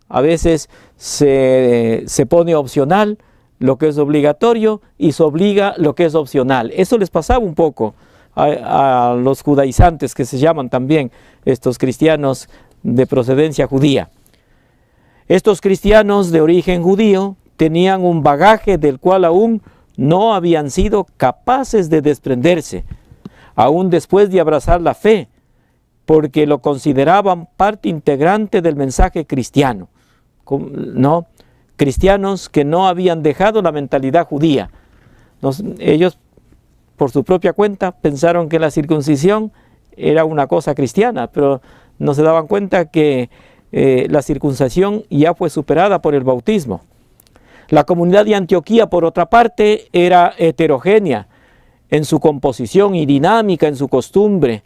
Speaker 3: A veces se pone opcional lo que es obligatorio y se obliga lo que es opcional. Eso les pasaba un poco a los judaizantes, que se llaman también estos cristianos de procedencia judía. Estos cristianos de origen judío tenían un bagaje del cual aún no habían sido capaces de desprenderse, aún después de abrazar la fe, porque lo consideraban parte integrante del mensaje cristiano, ¿no? Cristianos que no habían dejado la mentalidad judía. Ellos, por su propia cuenta, pensaron que la circuncisión era una cosa cristiana, pero no se daban cuenta que la circuncisión ya fue superada por el bautismo. La comunidad de Antioquía, por otra parte, era heterogénea en su composición y dinámica en su costumbre,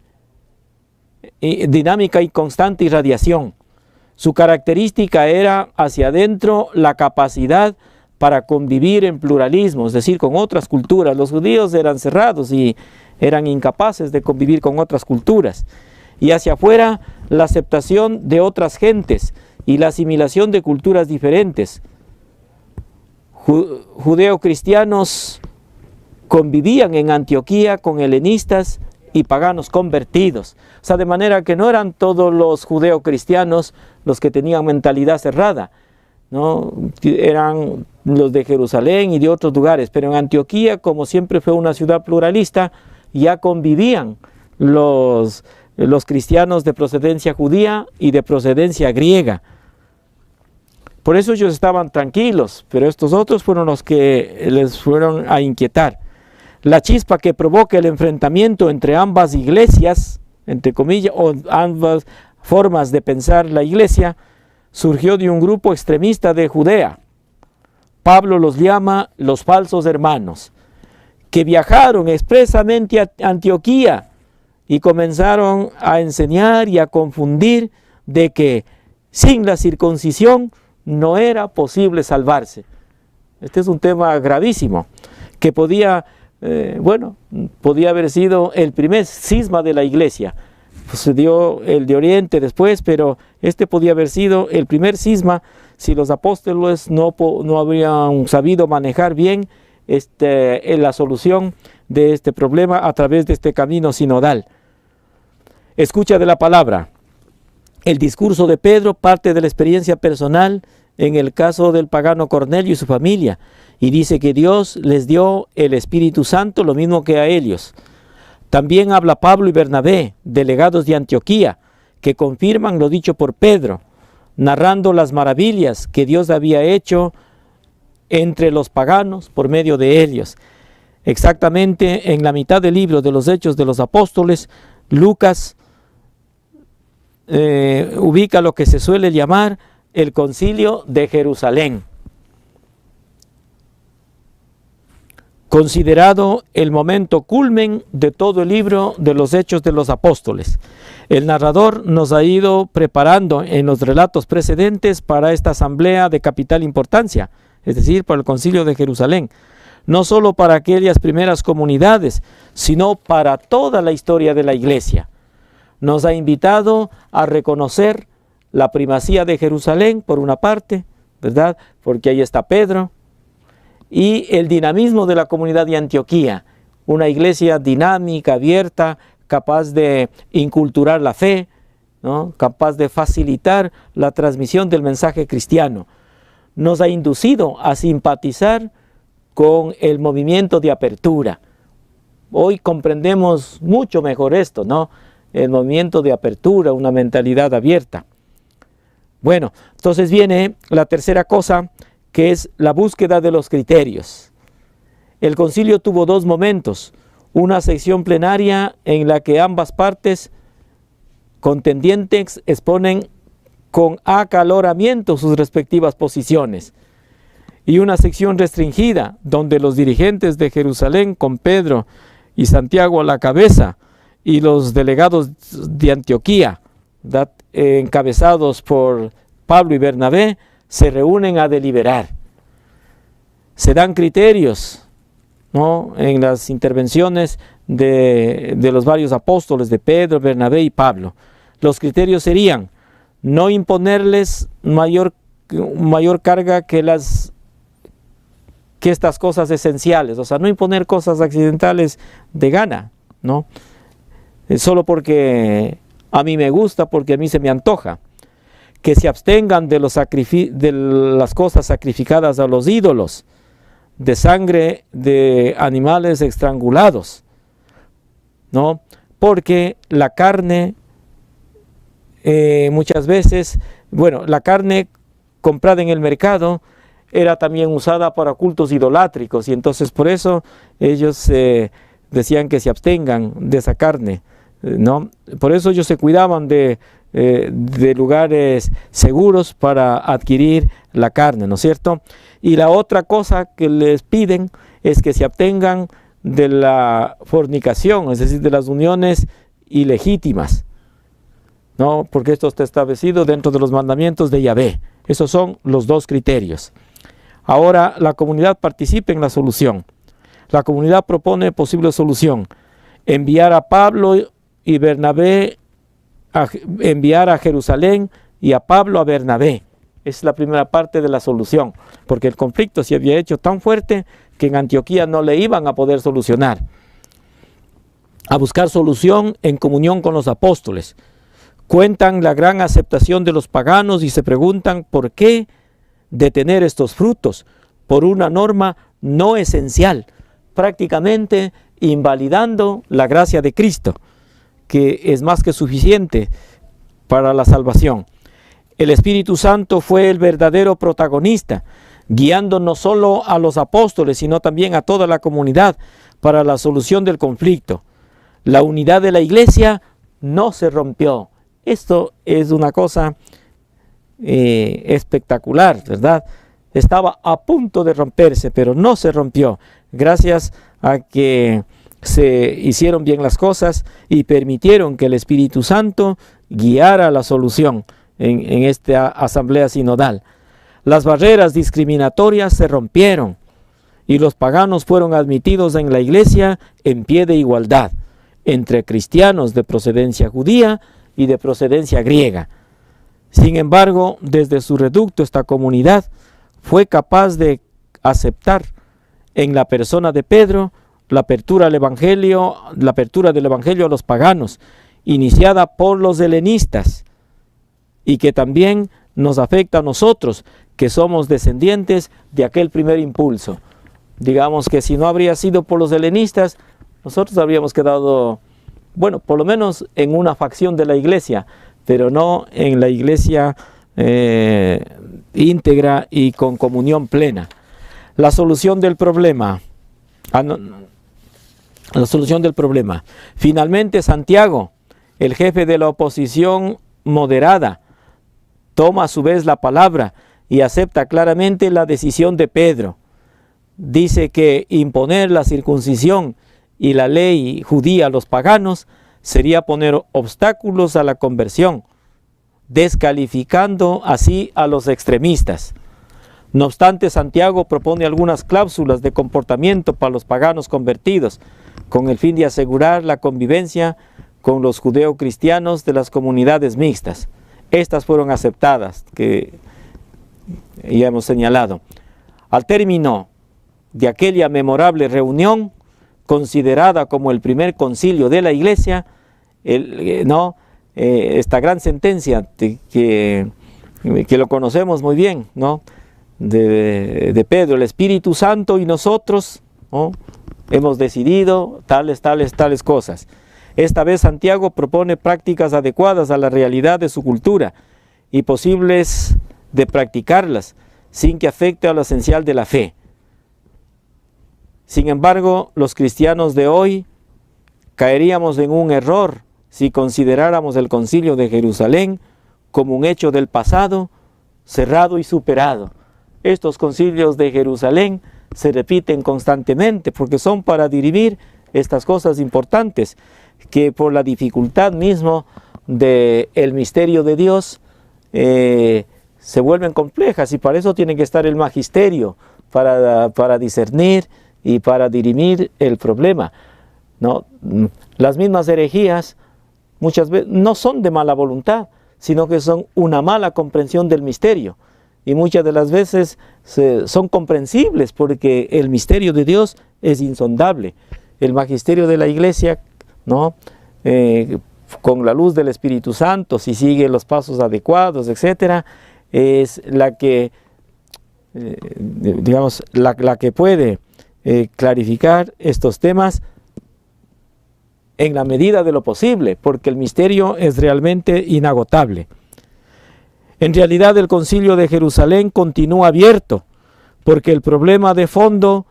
Speaker 3: dinámica y constante irradiación. Su característica era hacia adentro la capacidad para convivir en pluralismo, es decir, con otras culturas. Los judíos eran cerrados y eran incapaces de convivir con otras culturas. Y hacia afuera la aceptación de otras gentes y la asimilación de culturas diferentes. Judeo-cristianos convivían en Antioquía con helenistas y paganos convertidos. O sea, de manera que no eran todos los judeo-cristianos los que tenían mentalidad cerrada, ¿no? Eran los de Jerusalén y de otros lugares, pero en Antioquía, como siempre fue una ciudad pluralista, ya convivían los cristianos de procedencia judía y de procedencia griega. Por eso ellos estaban tranquilos, pero estos otros fueron los que les fueron a inquietar. La chispa que provoca el enfrentamiento entre ambas iglesias, entre comillas, o ambas formas de pensar la iglesia, surgió de un grupo extremista de Judea. Pablo los llama los falsos hermanos, que viajaron expresamente a Antioquía y comenzaron a enseñar y a confundir de que sin la circuncisión no era posible salvarse. Este es un tema gravísimo, que podía haber sido el primer cisma de la iglesia. Se dio el de Oriente después, pero este podía haber sido el primer cisma si los apóstoles no habrían sabido manejar bien la solución de este problema a través de este camino sinodal. Escucha de la palabra. El discurso de Pedro parte de la experiencia personal en el caso del pagano Cornelio y su familia, y dice que Dios les dio el Espíritu Santo, lo mismo que a ellos. También habla Pablo y Bernabé, delegados de Antioquía, que confirman lo dicho por Pedro, narrando las maravillas que Dios había hecho entre los paganos por medio de ellos. Exactamente en la mitad del libro de los Hechos de los Apóstoles, Lucas ubica lo que se suele llamar el Concilio de Jerusalén. considerado el momento culmen de todo el libro de los Hechos de los Apóstoles. El narrador nos ha ido preparando en los relatos precedentes para esta asamblea de capital importancia, es decir, para el Concilio de Jerusalén, no solo para aquellas primeras comunidades, sino para toda la historia de la Iglesia. Nos ha invitado a reconocer la primacía de Jerusalén, por una parte, ¿verdad? Porque ahí está Pedro, y el dinamismo de la comunidad de Antioquía, una iglesia dinámica, abierta, capaz de inculturar la fe, ¿no? Capaz de facilitar la transmisión del mensaje cristiano. Nos ha inducido a simpatizar con el movimiento de apertura. Hoy comprendemos mucho mejor esto, ¿no? El movimiento de apertura, una mentalidad abierta. Bueno, entonces viene la tercera cosa, que es la búsqueda de los criterios. El concilio tuvo dos momentos, una sesión plenaria en la que ambas partes contendientes exponen con acaloramiento sus respectivas posiciones, y una sección restringida donde los dirigentes de Jerusalén, con Pedro y Santiago a la cabeza, y los delegados de Antioquía, encabezados por Pablo y Bernabé, se reúnen a deliberar. Se dan criterios, ¿no?, en las intervenciones de los varios apóstoles, de Pedro, Bernabé y Pablo. Los criterios serían no imponerles mayor carga que estas cosas esenciales, o sea, no imponer cosas accidentales de gana, ¿no? Solo porque a mí me gusta, porque a mí se me antoja. Que se abstengan de las cosas sacrificadas a los ídolos, de sangre de animales estrangulados, ¿no? Porque la carne, muchas veces, bueno, la carne comprada en el mercado era también usada para cultos idolátricos, y entonces por eso ellos decían que se abstengan de esa carne, ¿no? Por eso ellos se cuidaban de lugares seguros para adquirir la carne, ¿no es cierto? Y la otra cosa que les piden es que se abstengan de la fornicación, es decir, de las uniones ilegítimas, ¿no? Porque esto está establecido dentro de los mandamientos de Yahvé. Esos son los dos criterios. Ahora la comunidad participa en la solución. La comunidad propone posible solución: enviar a Pablo y Bernabé, enviar a Jerusalén y a Pablo a Bernabé. Es la primera parte de la solución, porque el conflicto se había hecho tan fuerte que en Antioquía no le iban a poder solucionar. A buscar solución en comunión con los apóstoles. Cuentan la gran aceptación de los paganos y se preguntan por qué detener estos frutos por una norma no esencial, prácticamente invalidando la gracia de Cristo, que es más que suficiente para la salvación. El Espíritu Santo fue el verdadero protagonista, guiando no solo a los apóstoles, sino también a toda la comunidad para la solución del conflicto. La unidad de la iglesia no se rompió. Esto es una cosa espectacular, ¿verdad? Estaba a punto de romperse, pero no se rompió, gracias a que se hicieron bien las cosas y permitieron que el Espíritu Santo guiara la solución en esta asamblea sinodal. Las barreras discriminatorias se rompieron y los paganos fueron admitidos en la iglesia en pie de igualdad entre cristianos de procedencia judía y de procedencia griega. Sin embargo, desde su reducto esta comunidad fue capaz de aceptar en la persona de Pedro la apertura del evangelio a los paganos, iniciada por los helenistas, y que también nos afecta a nosotros, que somos descendientes de aquel primer impulso. Digamos que si no habría sido por los helenistas, nosotros habríamos quedado, bueno, por lo menos en una facción de la iglesia, pero no en la iglesia íntegra y con comunión plena. La solución del problema. Finalmente, Santiago, el jefe de la oposición moderada, toma a su vez la palabra y acepta claramente la decisión de Pedro. dice que imponer la circuncisión y la ley judía a los paganos sería poner obstáculos a la conversión, descalificando así a los extremistas. No obstante, Santiago propone algunas cláusulas de comportamiento para los paganos convertidos, con el fin de asegurar la convivencia con los judeocristianos de las comunidades mixtas. Estas fueron aceptadas, que ya hemos señalado. Al término de aquella memorable reunión, considerada como el primer concilio de la Iglesia, esta gran sentencia que lo conocemos muy bien, ¿no? de Pedro: el Espíritu Santo y nosotros, ¿no?, hemos decidido tales cosas. Esta vez Santiago propone prácticas adecuadas a la realidad de su cultura y posibles de practicarlas sin que afecte a lo esencial de la fe. Sin embargo, los cristianos de hoy caeríamos en un error si consideráramos el Concilio de Jerusalén como un hecho del pasado, cerrado y superado. Estos concilios de Jerusalén se repiten constantemente porque son para dirimir estas cosas importantes que por la dificultad mismo del misterio de Dios se vuelven complejas, y para eso tiene que estar el magisterio para discernir y para dirimir el problema, ¿no? Las mismas herejías muchas veces no son de mala voluntad, sino que son una mala comprensión del misterio, y muchas de las veces son comprensibles porque el misterio de Dios es insondable. El magisterio de la Iglesia, ¿no?, con la luz del Espíritu Santo, si sigue los pasos adecuados, etcétera, es la que, digamos, la que puede clarificar estos temas en la medida de lo posible, porque el misterio es realmente inagotable. En realidad, el Concilio de Jerusalén continúa abierto, porque el problema de fondo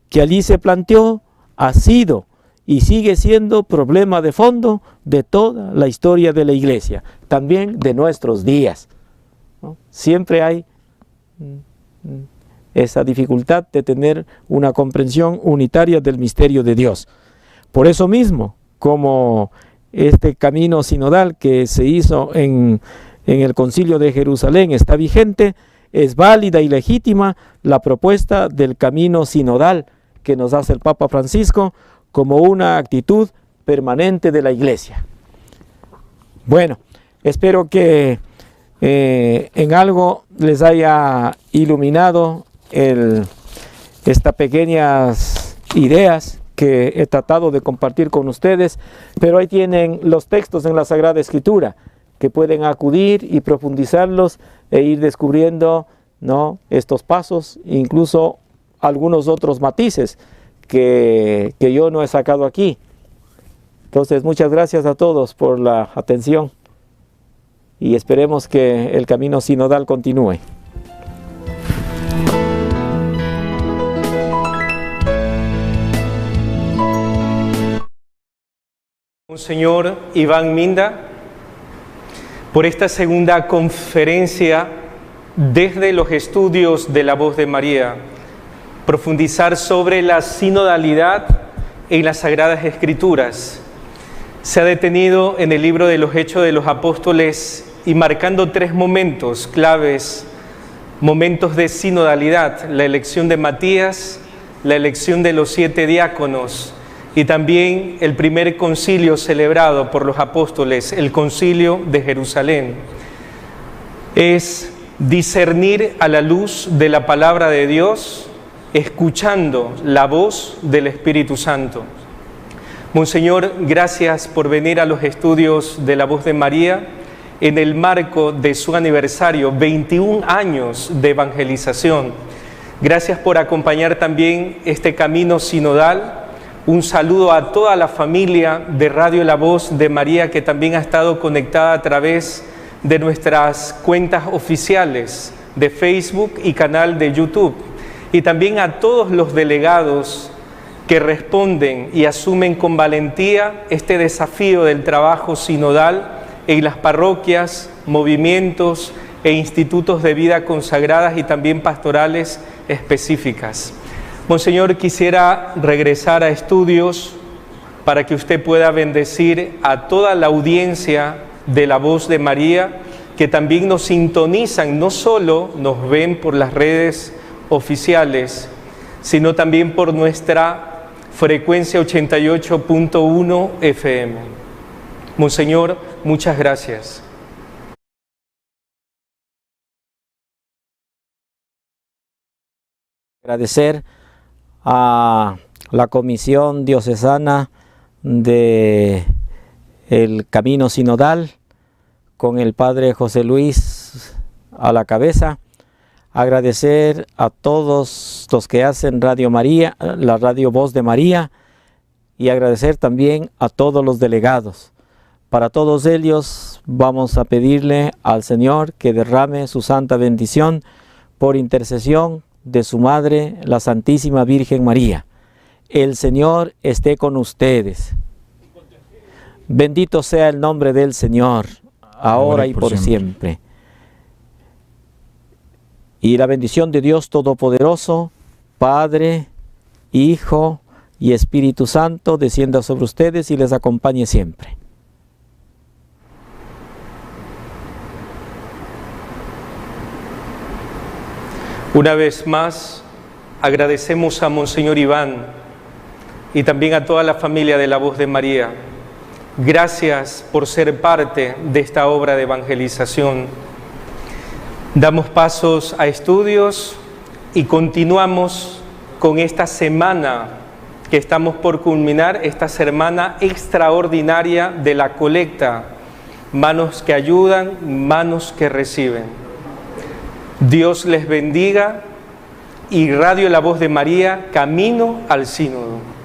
Speaker 3: que allí se planteó ha sido y sigue siendo problema de fondo de toda la historia de la Iglesia, también de nuestros días, ¿no? Siempre hay esa dificultad de tener una comprensión unitaria del misterio de Dios. Por eso mismo, como este camino sinodal que se hizo en el Concilio de Jerusalén está vigente, es válida y legítima la propuesta del camino sinodal que nos hace el Papa Francisco como una actitud permanente de la Iglesia. Bueno, espero que en algo les haya iluminado estas pequeñas ideas que he tratado de compartir con ustedes, pero ahí tienen los textos en la Sagrada Escritura que pueden acudir y profundizarlos e ir descubriendo, ¿no?, estos pasos, incluso algunos otros matices que yo no he sacado aquí. Entonces, muchas gracias a todos por la atención y esperemos que el camino sinodal continúe.
Speaker 2: Monseñor Iván Minda, por esta segunda conferencia desde los estudios de la Voz de María, profundizar sobre la sinodalidad en las Sagradas Escrituras. Se ha detenido en el libro de los Hechos de los Apóstoles y marcando 3 momentos claves, momentos de sinodalidad: la elección de Matías, la elección de los 7 diáconos y también el primer concilio celebrado por los apóstoles, el Concilio de Jerusalén. Es discernir a la luz de la palabra de Dios, escuchando la voz del Espíritu Santo. Monseñor, gracias por venir a los estudios de la Voz de María en el marco de su aniversario, 21 años de evangelización. Gracias por acompañar también este camino sinodal. Un saludo a toda la familia de Radio La Voz de María que también ha estado conectada a través de nuestras cuentas oficiales de Facebook y canal de YouTube. Y también a todos los delegados que responden y asumen con valentía este desafío del trabajo sinodal en las parroquias, movimientos e institutos de vida consagradas y también pastorales específicas. Monseñor, quisiera regresar a estudios para que usted pueda bendecir a toda la audiencia de La Voz de María, que también nos sintonizan, no solo nos ven por las redes oficiales, sino también por nuestra frecuencia 88.1 FM. Monseñor, muchas gracias.
Speaker 3: Agradecer a la Comisión Diocesana de el Camino Sinodal, con el Padre José Luis a la cabeza. Agradecer a todos los que hacen Radio María, la Radio Voz de María, y agradecer también a todos los delegados. Para todos ellos vamos a pedirle al Señor que derrame su santa bendición por intercesión de su Madre, la Santísima Virgen María. El Señor esté con ustedes. Bendito sea el nombre del Señor, ahora y por siempre. Y la bendición de Dios Todopoderoso, Padre, Hijo y Espíritu Santo, descienda sobre ustedes y les acompañe siempre.
Speaker 2: Una vez más, agradecemos a Monseñor Iván y también a toda la familia de La Voz de María. Gracias por ser parte de esta obra de evangelización. Damos pasos a estudios y continuamos con esta semana que estamos por culminar, esta semana extraordinaria de la colecta. Manos que ayudan, manos que reciben. Dios les bendiga y Radio La Voz de María, camino al sínodo.